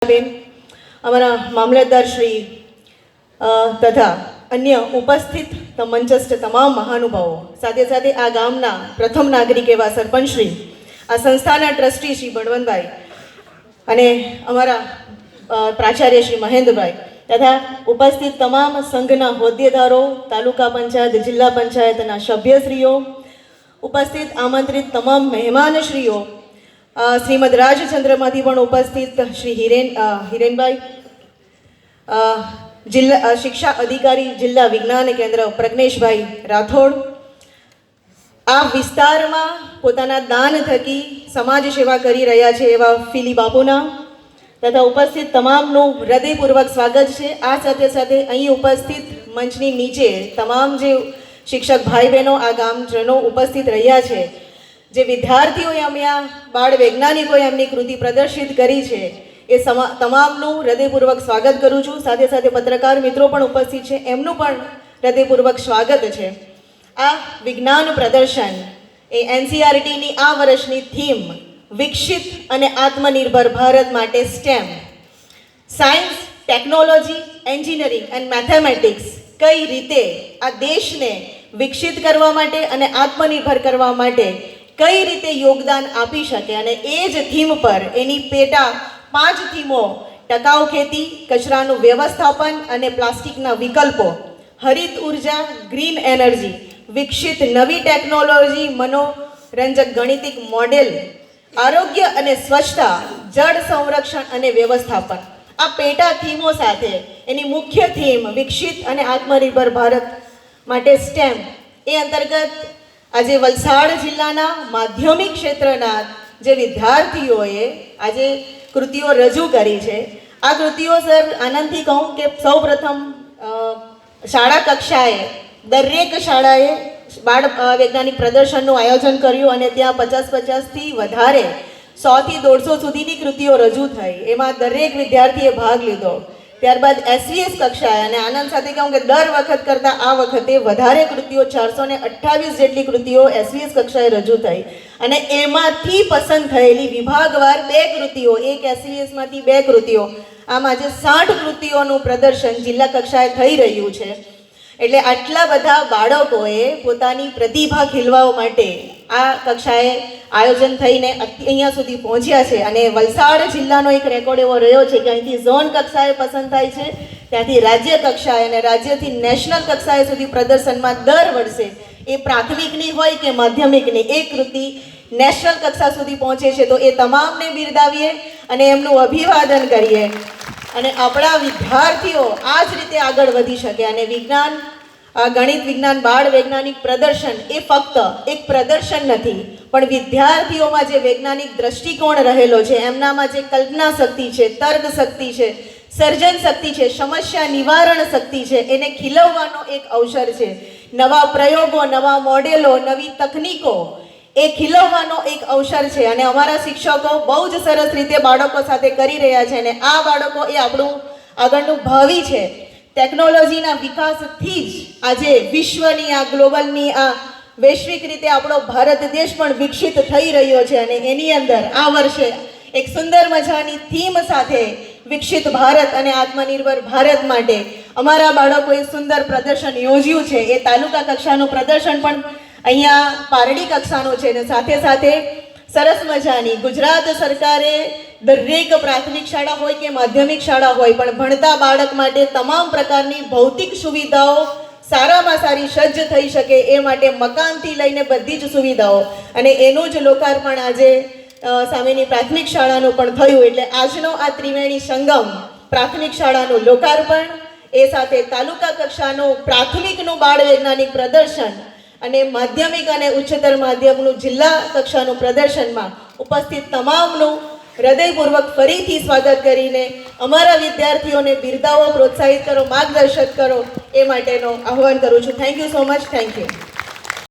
બેન, અમારા મામલતદાર શ્રી તથા અન્ય ઉપસ્થિત મંચસ્થ તમામ મહાનુભાવો, સાથે સાથે આ ગામના પ્રથમ નાગરિક એવા સરપંચશ્રી, આ સંસ્થાના ટ્રસ્ટી શ્રી બળવંતભાઈ અને અમારા પ્રાચાર્ય શ્રી મહેન્દ્રભાઈ તથા ઉપસ્થિત તમામ સંઘના હોદ્દેદારો, તાલુકા પંચાયત, જિલ્લા પંચાયતના સભ્યશ્રીઓ, ઉપસ્થિત આમંત્રિત તમામ મહેમાનશ્રીઓ, શ્રીમદ રાજચંદ્રમાંથી પણ ઉપસ્થિત શ્રી હિરેનભાઈ, જિલ્લા શિક્ષા અધિકારી જિલ્લા વિજ્ઞાન કેન્દ્ર પ્રજ્ઞેશભાઈ રાઠોડ, આ વિસ્તારમાં પોતાના દાન થકી સમાજ સેવા કરી રહ્યા છે એવા ફીલી બાપુના તથા ઉપસ્થિત તમામનું હૃદયપૂર્વક સ્વાગત છે. આ સાથે સાથે અહીં ઉપસ્થિત મંચની નીચે તમામ જે શિક્ષક ભાઈ બહેનો, આ ગામજનો ઉપસ્થિત રહ્યા છે, જે વિદ્યાર્થીઓએ અહીંયા બાળ વૈજ્ઞાનિકોએ એમની કૃતિ પ્રદર્શિત કરી છે, એ તમામનું હૃદયપૂર્વક સ્વાગત કરું છું. સાથે સાથે પત્રકાર મિત્રો પણ ઉપસ્થિત છે, એમનું પણ હૃદયપૂર્વક સ્વાગત છે. આ વિજ્ઞાન પ્રદર્શન એ એનસીઆરટીની આ વર્ષની થીમ વિકસિત અને આત્મનિર્ભર ભારત માટે stem, science, technology, engineering and mathematics કઈ રીતે આ દેશને વિકસિત કરવા માટે અને આત્મનિર્ભર કરવા માટે કઈ રીતે યોગદાન આપી શકે, અને એ જ થીમ પર એની પેટા 5 થીમો: ટકાઉ ખેતી, કચરાનું વ્યવસ્થાપન અને પ્લાસ્ટિકના વિકલ્પો, હરિત ઉર્જા, ગ્રીન એનર્જી, વિકસિત નવી ટેકનોલોજી, મનોરંજક ગણિતિક મોડેલ, આરોગ્ય અને સ્વચ્છતા, જળ સંરક્ષણ અને વ્યવસ્થાપન. આ પેટા થીમો સાથે એની મુખ્ય થીમ વિકસિત અને આત્મનિર્ભર ભારત માટે સ્ટેમ. એ અંતર્ગત આજે વલસાડ જિલ્લાના માધ્યમિક ક્ષેત્રના જે વિદ્યાર્થીઓએ આજે કૃતિઓ રજૂ કરી છે, આ કૃતિઓ સર આનંદથી કહું કે સૌ પ્રથમ શાળા કક્ષાએ દરેક શાળાએ બાળ વૈજ્ઞાનિક પ્રદર્શનનું આયોજન કર્યું અને ત્યાં 50-50થી વધારે 100થી 150 સુધીની કૃતિઓ રજૂ થઈ. એમાં દરેક વિદ્યાર્થીએ ભાગ લીધો. ત્યારબાદ એસવીએસ કક્ષાએ, અને આનંદ સાથે કહું કે દર વખત કરતાં આ વખતે વધારે કૃતિઓ 428 જેટલી કૃતિઓ એસવીએસ કક્ષાએ રજૂ થઈ, અને એમાંથી પસંદ થયેલી વિભાગવાર 2 કૃતિઓ, એક એસવીએસમાંથી 2 કૃતિઓ, આમ આજે 60 કૃતિઓનું પ્રદર્શન જિલ્લા કક્ષાએ થઈ રહ્યું છે. એટલે આટલા બધા બાળકોએ પોતાની પ્રતિભા ખીલવા માટે આ કક્ષાએ આયોજન થઈને અહીંયા સુધી પહોંચ્યા છે. અને વલસાડ જિલ્લાનો એક રેકોર્ડ એવો રહ્યો છે કે અહીંથી ઝોન કક્ષાએ પસંદ થાય છે, ત્યાંથી રાજ્ય કક્ષાએ અને રાજ્યથી નેશનલ કક્ષાએ સુધી પ્રદર્શનમાં દર વર્ષે એ પ્રાથમિકની હોય કે માધ્યમિકની એક કૃતિ નેશનલ કક્ષા સુધી પહોંચે છે. તો એ તમામને બિરદાવીએ અને એમનું અભિવાદન કરીએ, અને આપણા વિદ્યાર્થીઓ આ જ રીતે આગળ વધી શકે. અને વિજ્ઞાન, ગણિત, વિજ્ઞાન, બાળ વૈજ્ઞાનિક પ્રદર્શન એ ફક્ત એક પ્રદર્શન નથી, પણ વિદ્યાર્થીઓમાં જે વૈજ્ઞાનિક દ્રષ્ટિકોણ રહેલો છે, એમનામાં જે કલ્પના શક્તિ છે, તર્ક શક્તિ છે, સર્જન શક્તિ છે, સમસ્યા નિવારણ શક્તિ છે, એને ખીલવવાનો એક અવસર છે. નવા પ્રયોગો, નવા મોડેલો, નવી તકનીકો એ ખીલવવાનો એક અવસર છે. અને અમારા શિક્ષકો બહુ જ સરસ રીતે બાળકો સાથે કરી રહ્યા છે, અને આ બાળકો એ આપણું આગળનું ભાવિ છે. ટેકનોલોજીના વિકાસથી જ આજે વિશ્વની, આ ગ્લોબલની, આ વૈશ્વિક રીતે આપણો ભારત દેશ પણ વિકસિત થઈ રહ્યો છે. અને એની અંદર આ વર્ષે એક સુંદર મજાની થીમ સાથે વિકસિત ભારત અને આત્મનિર્ભર ભારત માટે અમારા બાળકોએ સુંદર પ્રદર્શન યોજ્યું છે. એ તાલુકા કક્ષાનું પ્રદર્શન પણ અહીંયા પારડી કક્ષાનું છે. અને સાથે સાથે સરસ મજાની ગુજરાત સરકારે દરેક પ્રાથમિક શાળા હોય કે માધ્યમિક શાળા હોય, પણ ભણતા બાળક માટે તમામ પ્રકારની ભૌતિક સુવિધાઓ સારામાં સારી સજ્જ થઈ શકે એ માટે મકાનથી લઈને બધી જ સુવિધાઓ, અને એનું જ લોકાર્પણ આજે સામેની પ્રાથમિક શાળાનું પણ થયું. એટલે આજનો આ ત્રિવેણી સંગમ, પ્રાથમિક શાળાનું લોકાર્પણ, એ સાથે તાલુકા કક્ષાનું પ્રાથમિકનું બાળ વૈજ્ઞાનિક પ્રદર્શન અને માધ્યમિક અને ઉચ્ચતર માધ્યમનું જિલ્લા કક્ષાનું પ્રદર્શનમાં ઉપસ્થિત તમામનું હૃદયપૂર્વક ફરીથી સ્વાગત કરીને અમારા વિદ્યાર્થીઓને બિરદાવો, પ્રોત્સાહિત કરો, માર્ગદર્શક કરો, એ માટેનો આહ્વાન કરું છું. Thank you so much. Thank you.